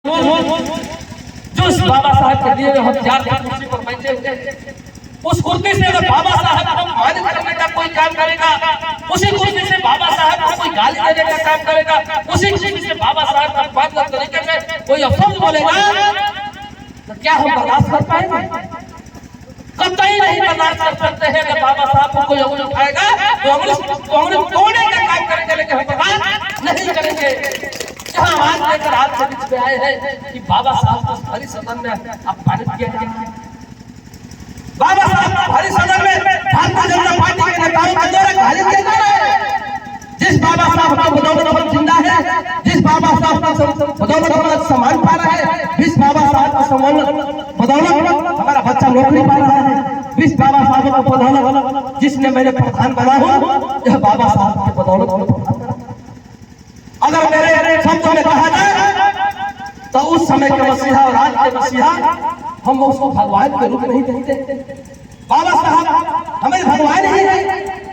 जो इस बाबा साहब के दिए हुए हथियार की कुर्सी पर बैठे हुए, उस कुर्सी से अगर बाबा साहब को मालिक करने का कोई काम करेगा, उसी कुर्सी से बाबा साहब को कोई गाली देने का काम करेगा, उसी कुर्सी से बाबा साहब का बात तरीके से कोई अफसोस बोलेगा, तो क्या हम बर्दाश्त कर पाएंगे? कतई नहीं बर्दाश्त कर सकते हैं। अगर बाबा साहब को कोई अंगुली उठाएगा तो अंगुली तोड़ने का काम करेंगे, लेकिन हम बर्दाश्त नहीं करेंगे। जहाँ आवाज लेकर आज के बीच में आए हैं कि बाबा साहब को भारी सदन में अपमानित किया गया, बाबा साहब को भारी सदन में भारतीय जनता पार्टी के नेताओं के द्वारा गाली दिया जा रहा है। जिस बाबा साहब की बदौलत हम जिंदा है, जिस बाबा साहब की बदौलत हम सम्मान पा रहे हैं, जिस बाबा साहब की बदौलत हमारा बच्चा नौकरी पा रहा है, जिस बाबा साहब की बदौलत जिसने मेरे प्रधान बना हूँ, यह बाबा साहब की बदौलत। अगर मेरे शब्दों में कहा जाए तो उस समय के मसीहा और आज के मसीहा हम उसको भगवान के रूप नहीं देखते। बाबा साहब हमें भगवान ही है।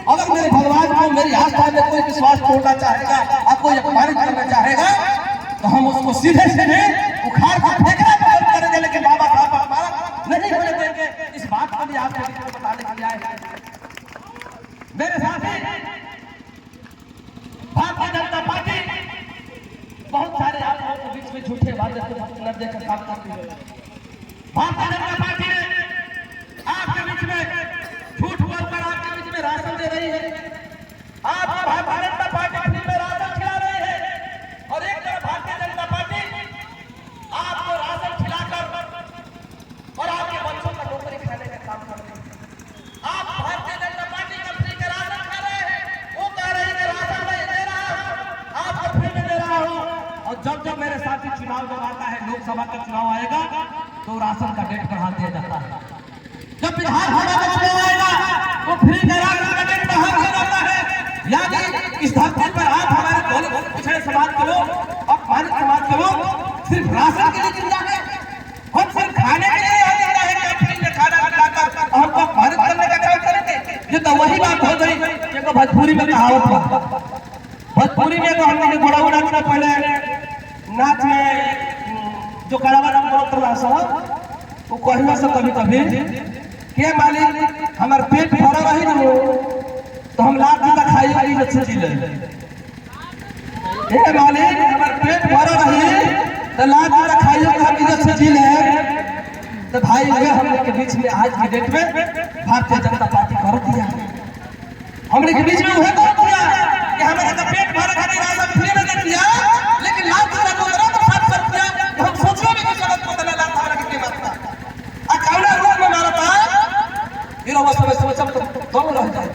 अगर मेरे भगवान को मेरी आस्था में कोई विश्वास तोड़ना चाहेगा और कोई अपमानित करना चाहेगा तो हम उसको सीधे सीधे उखाड़ कर फेंकना पसंद करेंगे, लेकिन बाबा साहब हमारा नहीं होने देंगे। इस बात को भी आपको बताने के लिए आए हैं मेरे साथी। भारतीय जनता पार्टी बहुत सारे आप लोगों के बीच में झूठे वादे को देकर काम करती है। भारतीय जनता पार्टी ने आपके बीच में झूठ बोलकर आपके बीच में राशन दे रही है। आप भारतीय जनता पार्टी अपनी में राशन खिला रही है और एक तरफ भारतीय जनता पार्टी आपको राशन खिलाकर और आपके बच्चों का नौकरी खाने का काम कर रही है। आप भारतीय जनता पार्टी का फ्री का राशन खा रहे हैं, वो कह रहे हैं कि राशन नहीं दे रहा हूं, आपको फ्री में दे रहा हूं। और जब मेरे साथी चुनाव जब आता है, लोकसभा का चुनाव आएगा तो राशन का डेट बढ़ा दिया जाता है। जब विधानसभा का चुनाव आएगा तो फ्री का राशन का डेट बढ़ा दिया जाता है। यानी इस धरती पर आप हमारे दलित पिछड़े समाज के लोग, अपमानित समाज के लोग सिर्फ राशन के लिए जिंदा है, हम सिर्फ खाने के लिए जिंदा है कि फ्री में खाना खिलाकर हमको अपमानित करने का काम करेंगे। ये तो वही बात हो गई जो भोजपुरी में कहावत था। भोजपुरी में तो हमने घोड़ा उड़ाना पहले नाच में जो करावा वो कहना से कभी कभी के मालिक हमारे पेट भरा रही ना तो हम लाख का खाई इज्जत से जी ले। मालिक हमारे पेट भरा रही तो लाख का खाई हम इज्जत से जी ले। तो भाई हम लोग के बीच में आज की डेट में भारतीय जनता पार्टी कर दिया, हम लोग के बीच में वह कर दिया कि हमारे तो पेट भरा खाने राशन फ्री में दे दिया, लेकिन लाख का हम सोचने में सड़क को तला लाख हमारा कितनी बात था अकाउंट रूप में मारा था फिर वो सब तो रह जाए।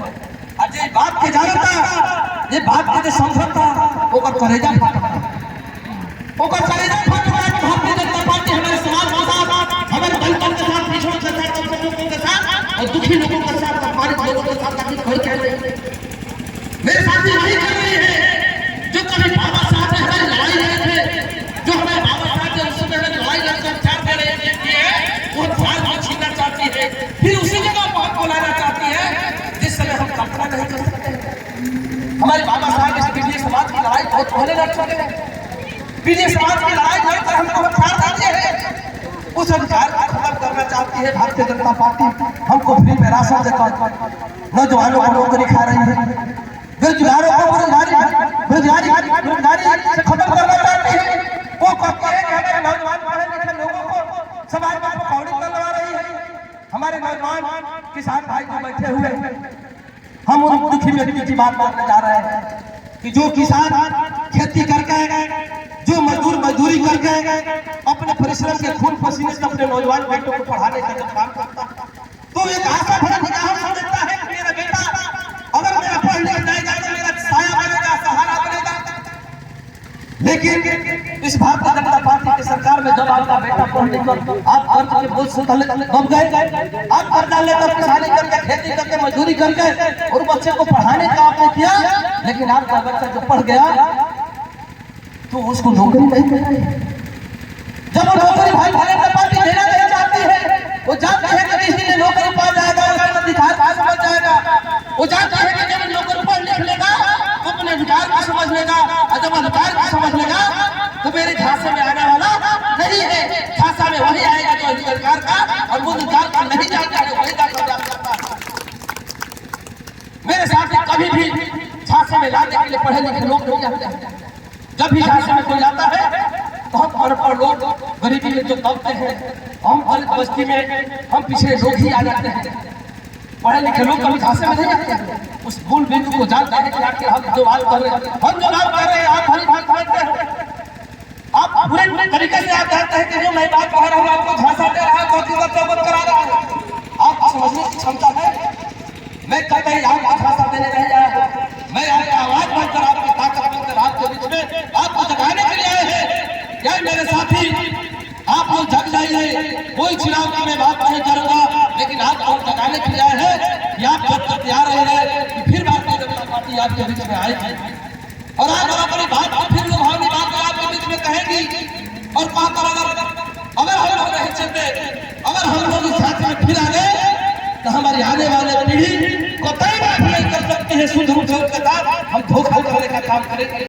आज ये बात के जानता, ये बात के समझता ओकर करेजा फटता, ओकर करेजा फटता। भारतीय जनता पार्टी हमारे समाज के साथ, हमारे दलितों के साथ, पिछड़ों के साथ, कमजोरों के साथ और दुखी लोगों के साथ, अपमानित लोगों के साथ ताकि कोई कह रही मेरे साथी नहीं कर रही है। जो कभी बाबा साहब ने हमारी लड़ाई लड़े थे, जो हमारे बाबा साहब ने उससे पहले लड़ाई लड़कर 4 वो ध्यान में छीनना चाहती है, फिर उसी जगह पर हमको लाना चाहती है जिस समय हम कल्पना नहीं कर सकते। हमारे बाबा साहब इस पीढ़ी समाज की लड़ाई बहुत पहले लड़ चुके हैं। पीढ़ी समाज की लड़ाई लड़कर हमको अधिकार देते हैं, उस अधिकार को खत्म करना चाहती है भारतीय जनता पार्टी। हमको फ्री में राशन देकर नौजवानों को नौकरी खा रही है, बेरोजगारों को बेरोजगारी से खत्म करना चाहती है। वो कहती है कि हमारे नौजवान पढ़े लिखे लोगों को समाज में पकौड़ी करवा रही है। हमारे नौजवान किसान भाई जो बैठे हुए हम उन दुखी व्यक्ति की बात करने जा रहे हैं कि जो किसान खेती करके, जो मजदूर मजदूरी करके अपने परिश्रम के खून पसीने से अपने नौजवान बेटों को पढ़ाने का जब काम करता तो एक आशा भरा निगाह से देखता है कि मेरा बेटा अगर मेरा पढ़ लिख जाएगा तो मेरा साया बनेगा, सहारा बनेगा। लेकिन इस भारतीय जनता पार्टी की सरकार में जब आपका बेटा पढ़ लिखकर आप कर्ज के बोझ से दब गए, आप कर्जा लेकर किसानी करके, खेती करके, मजदूरी करके और बच्चे को पढ़ाने का आपने किया, लेकिन आपका बच्चा जो पढ़ गया तो उसको नौकरी नहीं मिल रही। जब वो नौकरी भारतीय जनता पार्टी देना नहीं चाहती है, वो जानती है कि किसी नौकरी पा जाएगा, उसका अधिकार समझ जाएगा। वो जानती है कि जब नौकरी पढ़ लिख लेगा तो अपने अधिकार को समझ लेगा, और जब अधिकार को समझ लेगा तो मेरे झांसे में आने वाला में लाने के लिए पढ़े लिखे लोग नहीं आते हैं। जब भी झांसी में कोई आता है तो हम अनपढ़ लोग, गरीबी में जो दबते हैं, हम दलित बस्ती में हम पिछड़े लोग ही आ जाते हैं। पढ़े लिखे लोग कभी झांसे में नहीं आते हैं। उस मूल बिंदु को जानते हैं कि आखिर हम जो बात कर रहे हैं, हम जो बात कर रहे हैं, आप भली बात करते हैं। आप पूरे तरीके से आप जानते हैं कि जो मैं बात कह रहा हूँ आपको झांसा दे रहा है, बहुत करा रहा है। आप समझने की क्षमता है। मैं कहता ही आपको झांसा देने नहीं आया हूँ। मैं आपकी आवाज बनकर, आपकी ताकत बनकर आपके बीच में आपको जगाने के लिए आए हैं। क्या मेरे साथी, आप लोग जग जाइए। कोई चुनाव में बात नहीं करूंगा, लेकिन आप लोग जगाने के लिए आए हैं कि आप जब तक तैयार रहेंगे कि फिर भारतीय जनता पार्टी आपके बीच में आएगी और आप अपनी बात को फिर लुभावनी बात आपके बीच में कहेगी। और अगर हम लोग नहीं चलते, अगर हम लोग इस झांसे में फिर आ गए तो हमारी आने वाले पीढ़ी को तय नहीं कर सकते हैं। शुद्ध रूप से उनके साथ हम धोखा करने का काम करेंगे।